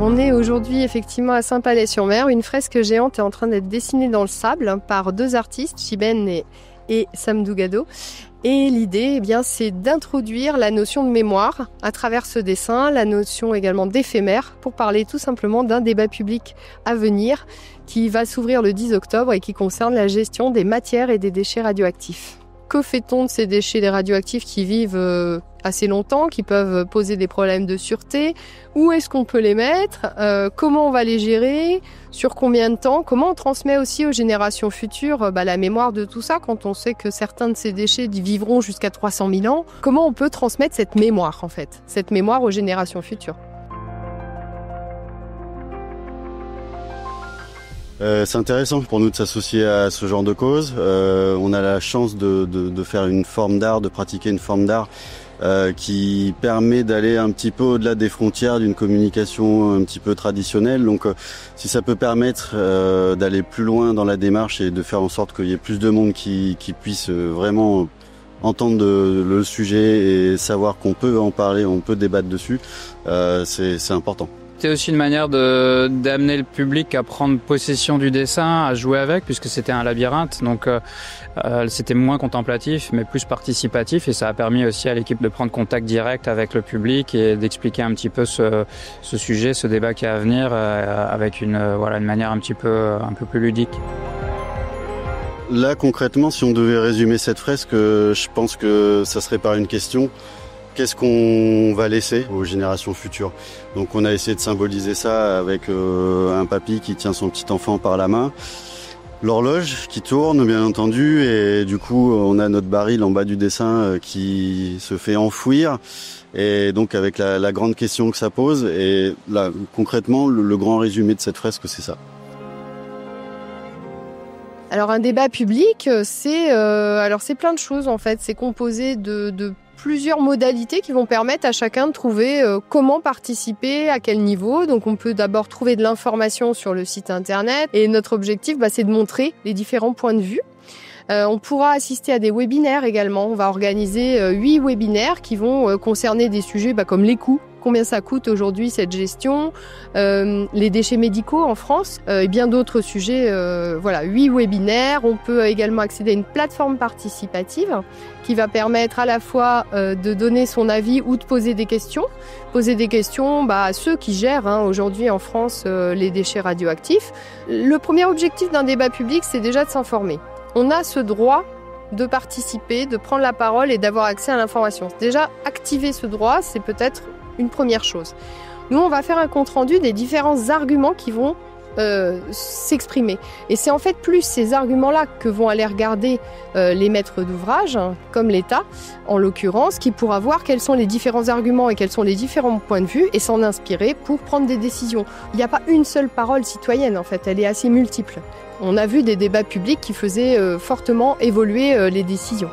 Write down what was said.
On est aujourd'hui effectivement à Saint-Palais-sur-Mer. Une fresque géante est en train d'être dessinée dans le sable par deux artistes, Chimène et Sam Dougado. Et l'idée, c'est d'introduire la notion de mémoire à travers ce dessin, la notion également d'éphémère, pour parler tout simplement d'un débat public à venir qui va s'ouvrir le 10 octobre et qui concerne la gestion des matières et des déchets radioactifs. Que fait-on de ces déchets radioactifs qui vivent assez longtemps, qui peuvent poser des problèmes de sûreté? Où est-ce qu'on peut les mettre? Comment on va les gérer? Sur combien de temps? Comment on transmet aussi aux générations futures la mémoire de tout ça, quand on sait que certains de ces déchets vivront jusqu'à 300 000 ans? Comment on peut transmettre cette mémoire, cette mémoire aux générations futures? C'est intéressant pour nous de s'associer à ce genre de cause. On a la chance de faire une forme d'art, de pratiquer une forme d'art qui permet d'aller un petit peu au-delà des frontières d'une communication un petit peu traditionnelle. Donc si ça peut permettre d'aller plus loin dans la démarche et de faire en sorte qu'il y ait plus de monde qui puisse vraiment entendre le sujet et savoir qu'on peut en parler, on peut débattre dessus, c'est important. C'était aussi une manière d'amener le public à prendre possession du dessin, à jouer avec, puisque c'était un labyrinthe. Donc c'était moins contemplatif, mais plus participatif. Et ça a permis aussi à l'équipe de prendre contact direct avec le public et d'expliquer un petit peu ce sujet, ce débat qui est à venir, avec une manière un peu plus ludique. Là, concrètement, si on devait résumer cette fresque, je pense que ça serait par une question. Qu'est-ce qu'on va laisser aux générations futures? Donc on a essayé de symboliser ça avec un papy qui tient son petit enfant par la main, l'horloge qui tourne bien entendu, et du coup on a notre baril en bas du dessin qui se fait enfouir, et donc avec la grande question que ça pose. Et là concrètement le grand résumé de cette fresque, c'est ça. Alors un débat public, c'est plein de choses en fait. C'est composé de plusieurs modalités qui vont permettre à chacun de trouver comment participer, à quel niveau. Donc on peut d'abord trouver de l'information sur le site internet, et notre objectif c'est de montrer les différents points de vue. On pourra assister à des webinaires également. On va organiser 8 webinaires qui vont concerner des sujets comme les coûts. Combien ça coûte aujourd'hui cette gestion, les déchets médicaux en France, et bien d'autres sujets. 8 webinaires. On peut également accéder à une plateforme participative qui va permettre à la fois de donner son avis ou de poser des questions. Poser des questions à ceux qui gèrent aujourd'hui en France les déchets radioactifs. Le premier objectif d'un débat public, c'est déjà de s'informer. On a ce droit de participer, de prendre la parole et d'avoir accès à l'information. Déjà, activer ce droit, c'est peut-être une première chose. Nous, on va faire un compte-rendu des différents arguments qui vont s'exprimer. Et c'est en fait plus ces arguments-là que vont aller regarder les maîtres d'ouvrage, comme l'État, en l'occurrence, qui pourra voir quels sont les différents arguments et quels sont les différents points de vue et s'en inspirer pour prendre des décisions. Il n'y a pas une seule parole citoyenne, en fait, elle est assez multiple. On a vu des débats publics qui faisaient fortement évoluer les décisions.